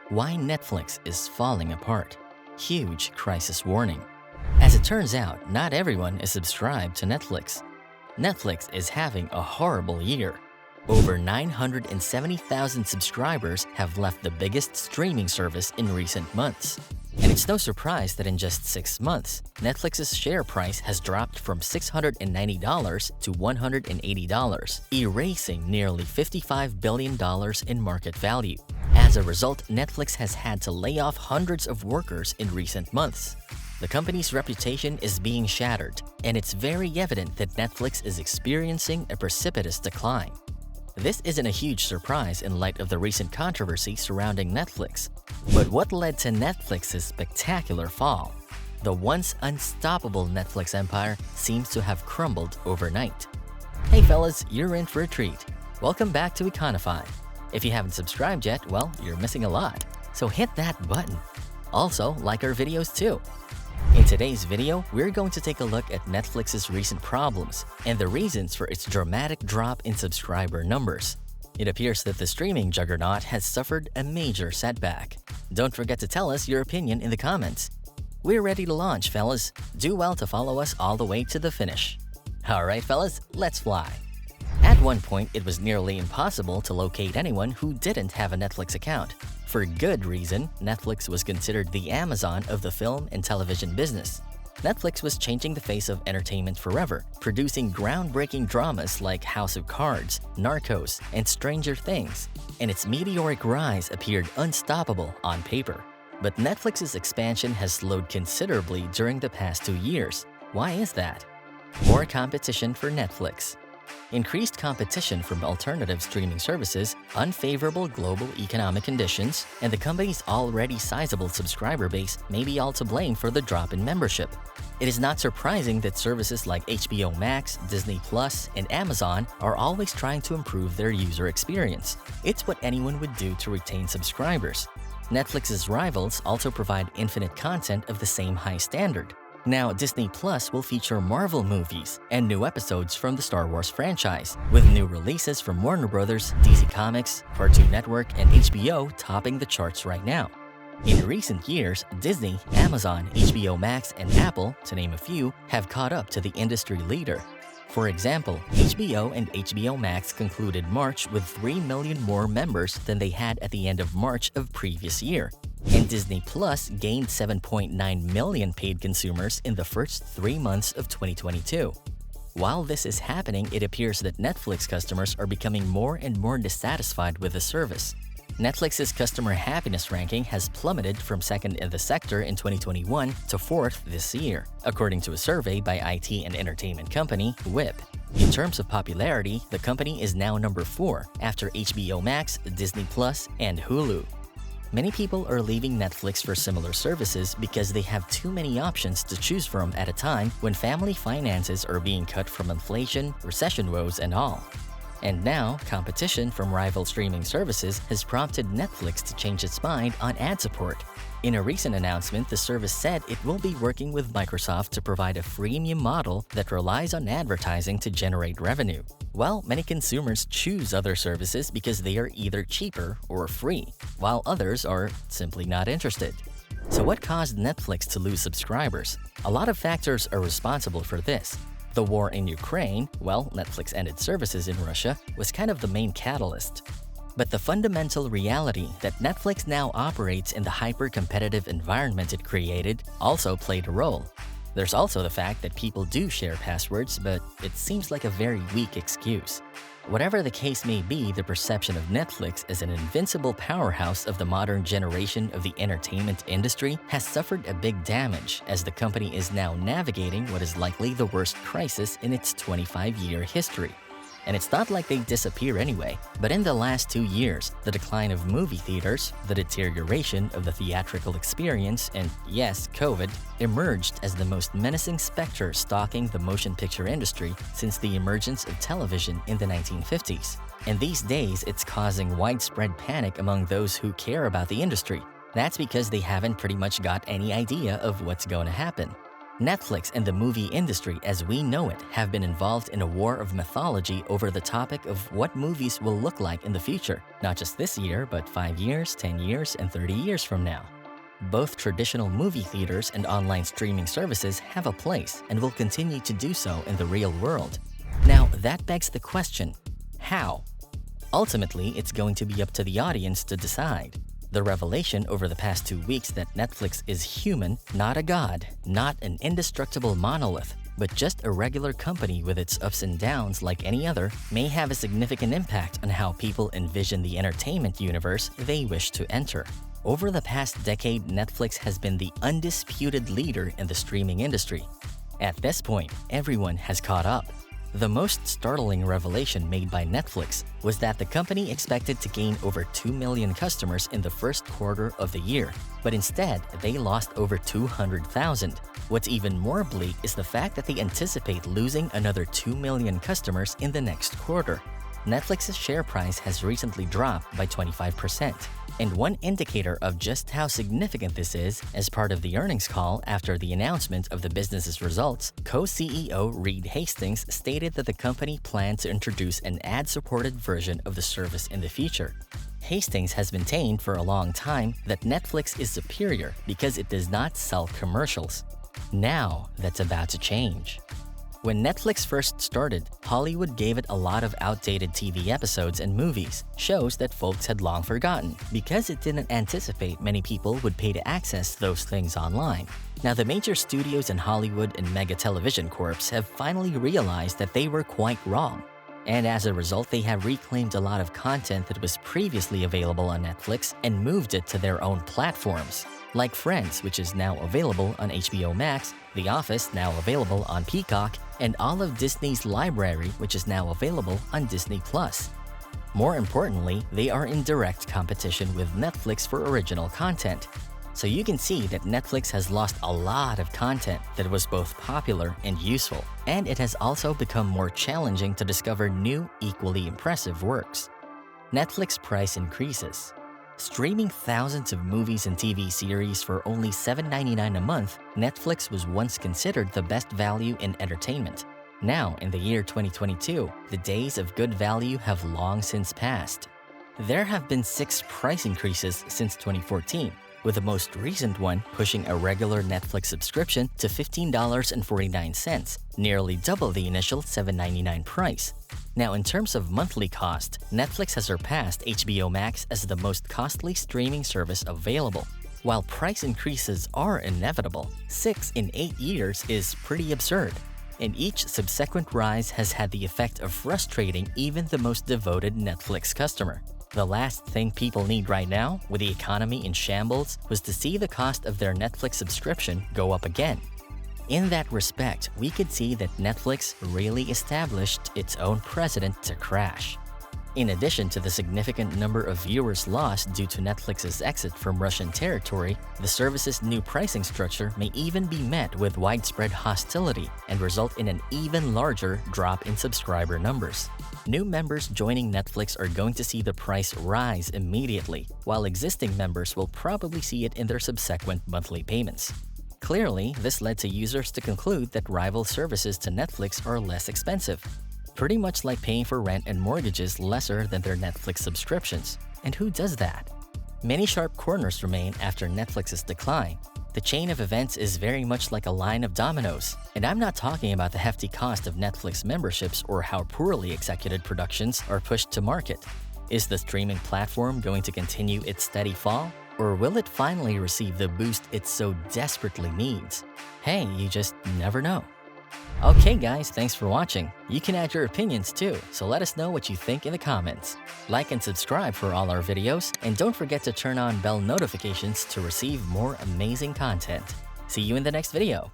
Why Netflix is falling apart. Huge crisis warning. As it turns out, not everyone is subscribed to Netflix. Netflix is having a horrible year. Over 970,000 subscribers have left the biggest streaming service in recent months. And it's no surprise that in just 6 months, Netflix's share price has dropped from $690 to $180, erasing nearly $55 billion in market value. As a result, Netflix has had to lay off hundreds of workers in recent months. The company's reputation is being shattered, and it's very evident that Netflix is experiencing a precipitous decline. This isn't a huge surprise in light of the recent controversy surrounding Netflix. But what led to Netflix's spectacular fall? The once unstoppable Netflix empire seems to have crumbled overnight. Hey fellas, you're in for a treat. Welcome back to Econify. If you haven't subscribed yet, well, you're missing a lot. So hit that button. Also, like our videos too. In today's video, we're going to take a look at Netflix's recent problems and the reasons for its dramatic drop in subscriber numbers. It appears that the streaming juggernaut has suffered a major setback. Don't forget to tell us your opinion in the comments. We're ready to launch, fellas. Do well to follow us all the way to the finish. Alright fellas, let's fly. At one point, it was nearly impossible to locate anyone who didn't have a Netflix account. For good reason, Netflix was considered the Amazon of the film and television business. Netflix was changing the face of entertainment forever, producing groundbreaking dramas like House of Cards, Narcos, and Stranger Things, and its meteoric rise appeared unstoppable on paper. But Netflix's expansion has slowed considerably during the past 2 years. Why is that? More competition for Netflix. Increased competition from alternative streaming services, unfavorable global economic conditions, and the company's already sizable subscriber base may be all to blame for the drop in membership. It is not surprising that services like HBO Max, Disney Plus, and Amazon are always trying to improve their user experience. It's what anyone would do to retain subscribers. Netflix's rivals also provide infinite content of the same high standard. Now, Disney Plus will feature Marvel movies and new episodes from the Star Wars franchise, with new releases from Warner Bros., DC Comics, Cartoon Network, and HBO topping the charts right now. In recent years, Disney, Amazon, HBO Max, and Apple, to name a few, have caught up to the industry leader. For example, HBO and HBO Max concluded March with 3 million more members than they had at the end of March of previous year. And Disney Plus gained 7.9 million paid consumers in the first 3 months of 2022. While this is happening, it appears that Netflix customers are becoming more and more dissatisfied with the service. Netflix's customer happiness ranking has plummeted from second in the sector in 2021 to fourth this year, according to a survey by IT and entertainment company Whip. In terms of popularity, the company is now number 4 after HBO Max, Disney Plus, and Hulu. Many people are leaving Netflix for similar services because they have too many options to choose from at a time when family finances are being cut from inflation, recession woes, and all. And now, competition from rival streaming services has prompted Netflix to change its mind on ad support. In a recent announcement, the service said it will be working with Microsoft to provide a freemium model that relies on advertising to generate revenue. Well, many consumers choose other services because they are either cheaper or free, while others are simply not interested. So what caused Netflix to lose subscribers? A lot of factors are responsible for this. The war in Ukraine, well, Netflix ended services in Russia, was kind of the main catalyst. But the fundamental reality that Netflix now operates in the hyper-competitive environment it created also played a role. There's also the fact that people do share passwords, but it seems like a very weak excuse. Whatever the case may be, the perception of Netflix as an invincible powerhouse of the modern generation of the entertainment industry has suffered a big damage, as the company is now navigating what is likely the worst crisis in its 25-year history. And it's not like they disappear anyway, but in the last 2 years, the decline of movie theaters, the deterioration of the theatrical experience, and yes, COVID, emerged as the most menacing specter stalking the motion picture industry since the emergence of television in the 1950s. And these days, it's causing widespread panic among those who care about the industry. That's because they haven't pretty much got any idea of what's going to happen. Netflix and the movie industry as we know it have been involved in a war of mythology over the topic of what movies will look like in the future, not just this year, but 5 years, 10 years, and 30 years from now. Both traditional movie theaters and online streaming services have a place and will continue to do so in the real world. Now, that begs the question, how? Ultimately, it's going to be up to the audience to decide. The revelation over the past 2 weeks that Netflix is human, not a god, not an indestructible monolith, but just a regular company with its ups and downs like any other, may have a significant impact on how people envision the entertainment universe they wish to enter. Over the past decade, Netflix has been the undisputed leader in the streaming industry. At this point, everyone has caught up. The most startling revelation made by Netflix was that the company expected to gain over 2 million customers in the first quarter of the year, but instead, they lost over 200,000. What's even more bleak is the fact that they anticipate losing another 2 million customers in the next quarter. Netflix's share price has recently dropped by 25%. And one indicator of just how significant this is, as part of the earnings call after the announcement of the business's results, co-CEO Reed Hastings stated that the company planned to introduce an ad-supported version of the service in the future. Hastings has maintained for a long time that Netflix is superior because it does not sell commercials. Now, that's about to change. When Netflix first started, Hollywood gave it a lot of outdated TV episodes and movies, shows that folks had long forgotten, because it didn't anticipate many people would pay to access those things online. Now, the major studios in Hollywood and mega television corps have finally realized that they were quite wrong. And as a result, they have reclaimed a lot of content that was previously available on Netflix and moved it to their own platforms. Like Friends, which is now available on HBO Max, The Office, now available on Peacock, and all of Disney's library, which is now available on Disney+. More importantly, they are in direct competition with Netflix for original content. So you can see that Netflix has lost a lot of content that was both popular and useful, and it has also become more challenging to discover new, equally impressive works. Netflix price increases. Streaming thousands of movies and TV series for only $7.99 a month, Netflix was once considered the best value in entertainment. Now, in the year 2022, the days of good value have long since passed. There have been 6 price increases since 2014, with the most recent one pushing a regular Netflix subscription to $15.49, nearly double the initial $7.99 price. Now, in terms of monthly cost, Netflix has surpassed HBO Max as the most costly streaming service available. While price increases are inevitable, 6 in 8 years is pretty absurd. And each subsequent rise has had the effect of frustrating even the most devoted Netflix customer. The last thing people need right now, with the economy in shambles, was to see the cost of their Netflix subscription go up again. In that respect, we could see that Netflix really established its own precedent to crash. In addition to the significant number of viewers lost due to Netflix's exit from Russian territory, the service's new pricing structure may even be met with widespread hostility and result in an even larger drop in subscriber numbers. New members joining Netflix are going to see the price rise immediately, while existing members will probably see it in their subsequent monthly payments. Clearly, this led to users to conclude that rival services to Netflix are less expensive, pretty much like paying for rent and mortgages lesser than their Netflix subscriptions. And who does that? Many sharp corners remain after Netflix's decline. The chain of events is very much like a line of dominoes, and I'm not talking about the hefty cost of Netflix memberships or how poorly executed productions are pushed to market. Is the streaming platform going to continue its steady fall? Or will it finally receive the boost it so desperately needs? Hey, you just never know. Okay guys, thanks for watching. You can add your opinions too, so let us know what you think in the comments. Like and subscribe for all our videos, and don't forget to turn on bell notifications to receive more amazing content. See you in the next video.